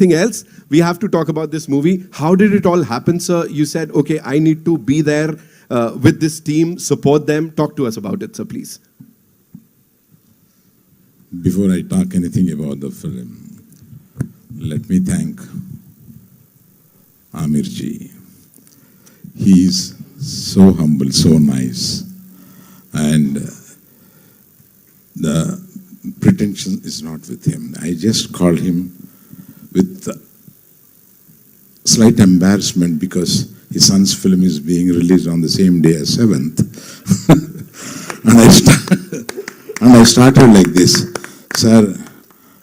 else, we have to talk about this movie. How did it all happen, sir? You said, okay, I need to be there with this team, support them. Talk to us about it, sir, please. Before I talk anything about the film, let me thank Amirji. He is so humble, so nice, and the pretension is not with him. I just called him with slight embarrassment because his son's film is being released on the same day as 7th. and I started like this. Sir,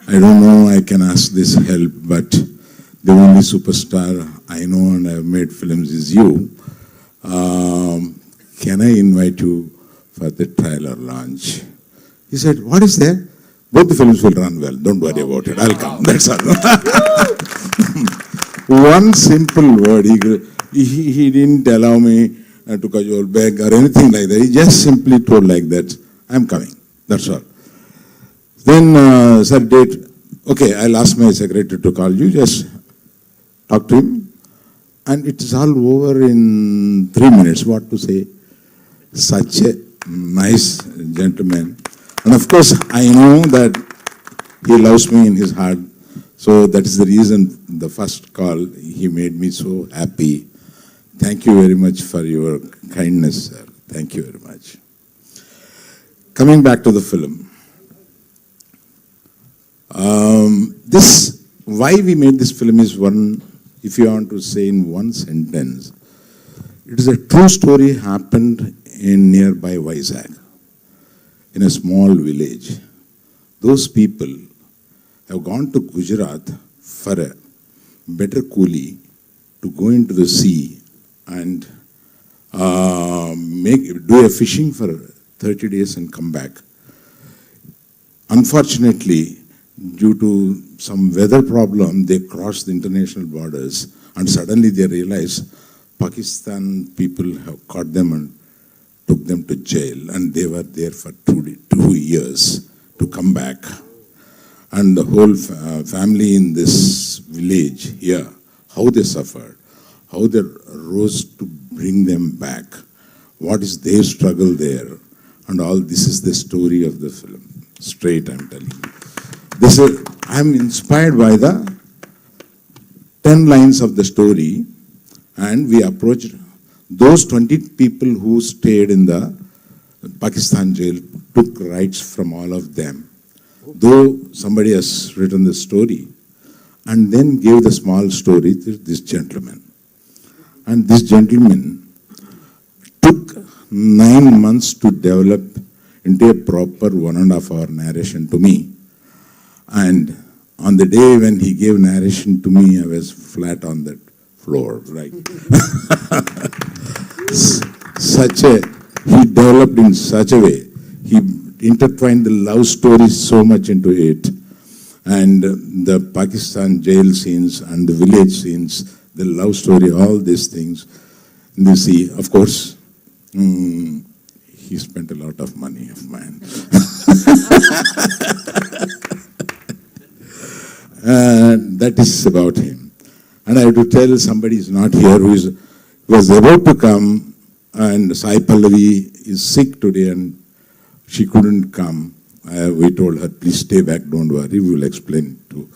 I don't know I can ask this help, but the only superstar I know and I've made films is you. Can I invite you for the trailer launch? He said, what is there? Both the films will run well. Don't worry about it. I'll come. That's all. One simple word. He didn't allow me to cajole beg or anything like that. He just simply told like that, I'm coming. That's all. Then, sir, date. Okay, I'll ask my secretary to call you. Just talk to him. And it's all over in 3 minutes. What to say? Such a nice gentleman. And of course, I know that he loves me in his heart. So that is the reason the first call, he made me so happy. Thank you very much for your kindness, sir. Thank you very much. Coming back to the film. Why we made this film is one, if you want to say in one sentence, it is a true story happened in nearby Vizag, in a small village. Those people have gone to Gujarat for a better coolie to go into the sea and do a fishing for 30 days and come back. Unfortunately, due to some weather problem, they crossed the international borders and suddenly they realized Pakistan people have caught them and took them to jail, and they were there for 2 years to come back. And the whole family in this village here, how they suffered, how they rose to bring them back, what is their struggle there, and all this is the story of the film. Straight, I'm telling you. I'm inspired by the 10 lines of the story, and we approached those 20 people who stayed in the Pakistan jail, took rights from all of them. Though somebody has written the story, and then gave the small story to this gentleman. And this gentleman took 9 months to develop into a proper 1.5 hour narration to me. And on the day when he gave narration to me, I was flat on that floor, right? He developed in such a way. He intertwined the love story so much into it. And the Pakistan jail scenes and the village scenes, the love story, all these things. You see, of course, he spent a lot of money of mine. That is about him. And I have to tell somebody is not here who was about to come, and Sai Pallavi is sick today and she couldn't come. We told her, please stay back, don't worry, we will explain to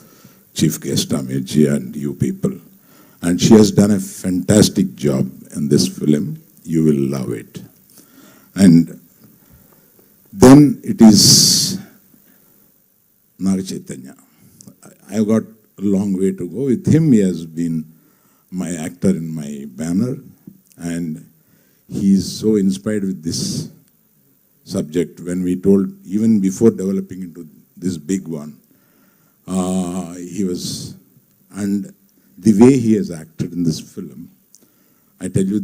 Chief Guest Amirji and you people. And she has done a fantastic job in this film. You will love it. And then it is Naga Chaitanya. I've got a long way to go. With him, he has been my actor in my banner, and he's so inspired with this subject. When we told, even before developing into this big one, he was, and the way he has acted in this film, I tell you,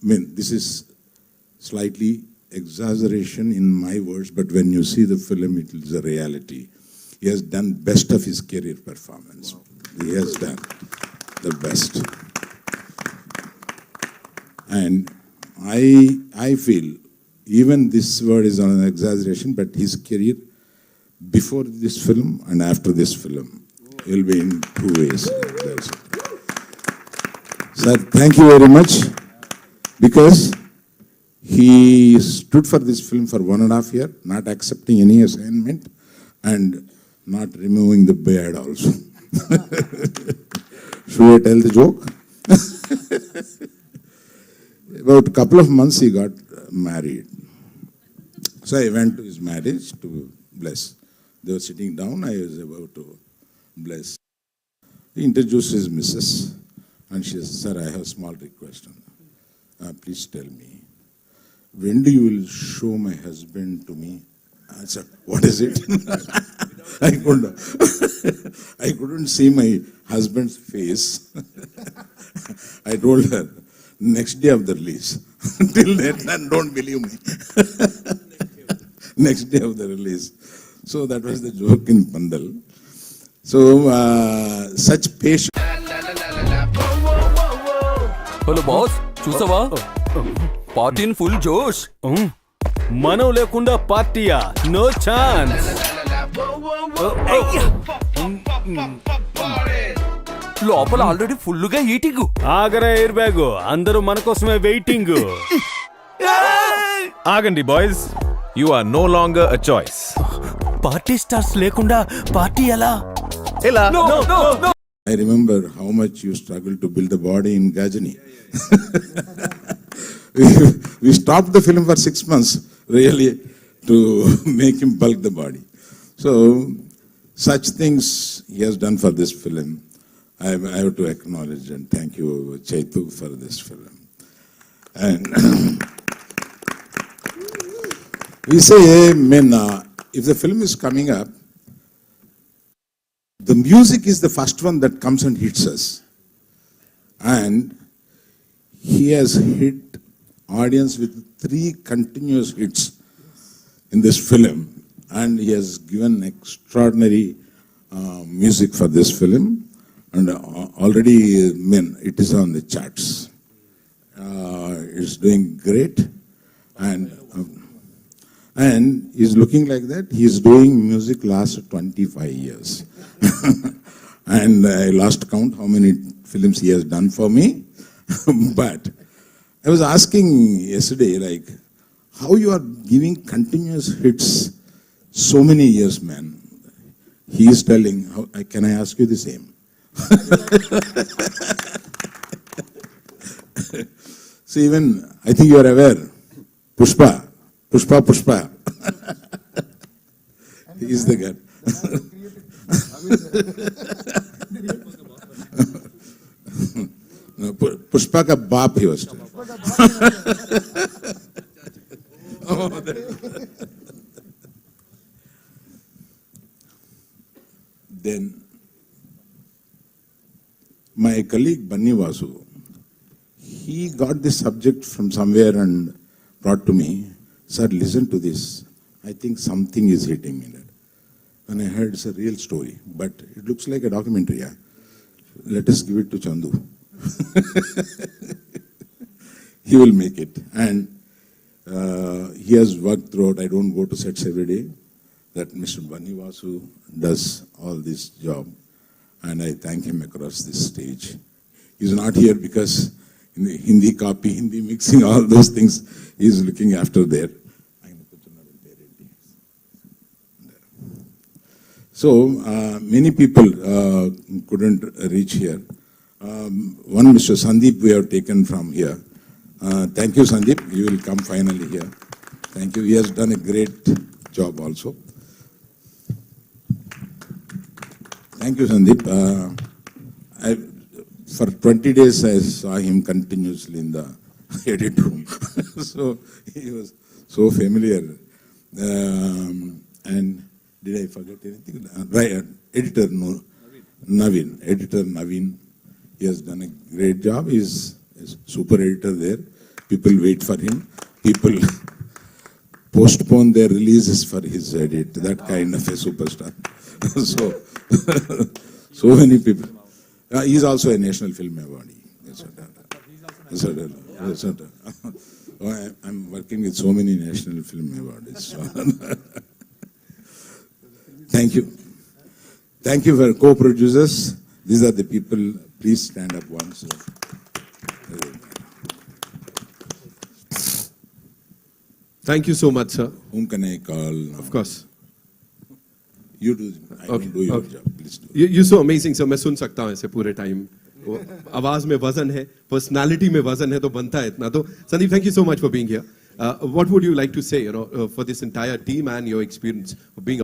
I mean, this is slightly exaggeration in my words, but when you see the film, it is a reality. He has done best of his career performance. Wow. He has done the best. And I feel, even this word is an exaggeration, but his career before this film and after this film will be in two ways. That's it. Sir, thank you very much, because he stood for this film for 1.5 years, not accepting any assignment and not removing the beard also. Should I tell the joke? About a couple of months he got married. So I went to his marriage to bless. They were sitting down, I was about to bless. He introduced his missus and she said, "Sir, I have a small request. Please tell me, when do you will show my husband to me?" I said, "What is it?" I couldn't see my husband's face. I told her, "Next day of the release." Till then, don't believe me. Next day of the release. So that was the joke in Pandal. So such patience. Hello boss చూసావా party in full జోష్ మనం లేకుండా పార్టీయా? No chance. లోపల already full గా eating. ఆగరా air bag, అందరూ మన కోసమే వెయిటింగ్. ఆగండి boys, you are no longer a choice. Party stars లేకుండా పార్టీ ఎలా? ఎలా? I remember how much you struggled to build a body in Gajani. We stopped the film for 6 months, really, to make him bulk the body. So, such things he has done for this film. I have to acknowledge and thank you, Chaitu, for this film. And we say, if the film is coming up, the music is the first one that comes and hits us. And he has hit audience with 3 continuous hits in this film. And he has given extraordinary music for this film. And already, it is on the charts. It's doing great. And he's looking like that. He's doing music last 25 years. And I lost count how many films he has done for me. But I was asking yesterday, like, how you are giving continuous hits so many years, man. He is telling, can I ask you the same? So even, I think you are aware, Pushpa. He is the guy. No, Pushpa ka baap he was. Then my colleague Banni Vasu, he got this subject from somewhere and brought to me. "Sir, listen to this. I think something is hitting me." And I heard it's a real story, but it looks like a documentary. Yeah? Let us give it to Chandu. He will make it. And he has worked throughout. I don't go to sets every day. That Mr. Banni Vasu does all this job. And I thank him across this stage. He's not here because in the Hindi copy, Hindi mixing, all those things, he's looking after there. So, many people couldn't reach here. One Mr. Sandeep we have taken from here. Thank you, Sandeep. You will come finally here. Thank you. He has done a great job also. Thank you, Sandeep. For 20 days, I saw him continuously in the edit room. So, he was so familiar. And did I forget anything? Right, editor Naveen. He has done a great job. He's a super editor there. People wait for him. People postpone their releases for his edit. That kind of a superstar. So many people. He's also a National Film Award. Yes, I'm working with so many National Film Awards. Thank you. Thank you for co-producers. These are the people. Please stand up once. Thank you so much, sir. Whom can I call now? Of course. You do. I Okay, will do your okay. job. Please do. You so amazing, sir. मैं सुन सकता हूँ ऐसे पूरे time. आवाज में वजन है, personality में वजन है, तो बनता है इतना. तो Sandeep, thank you so much for being here. What would you like to say, for this entire team and your experience of being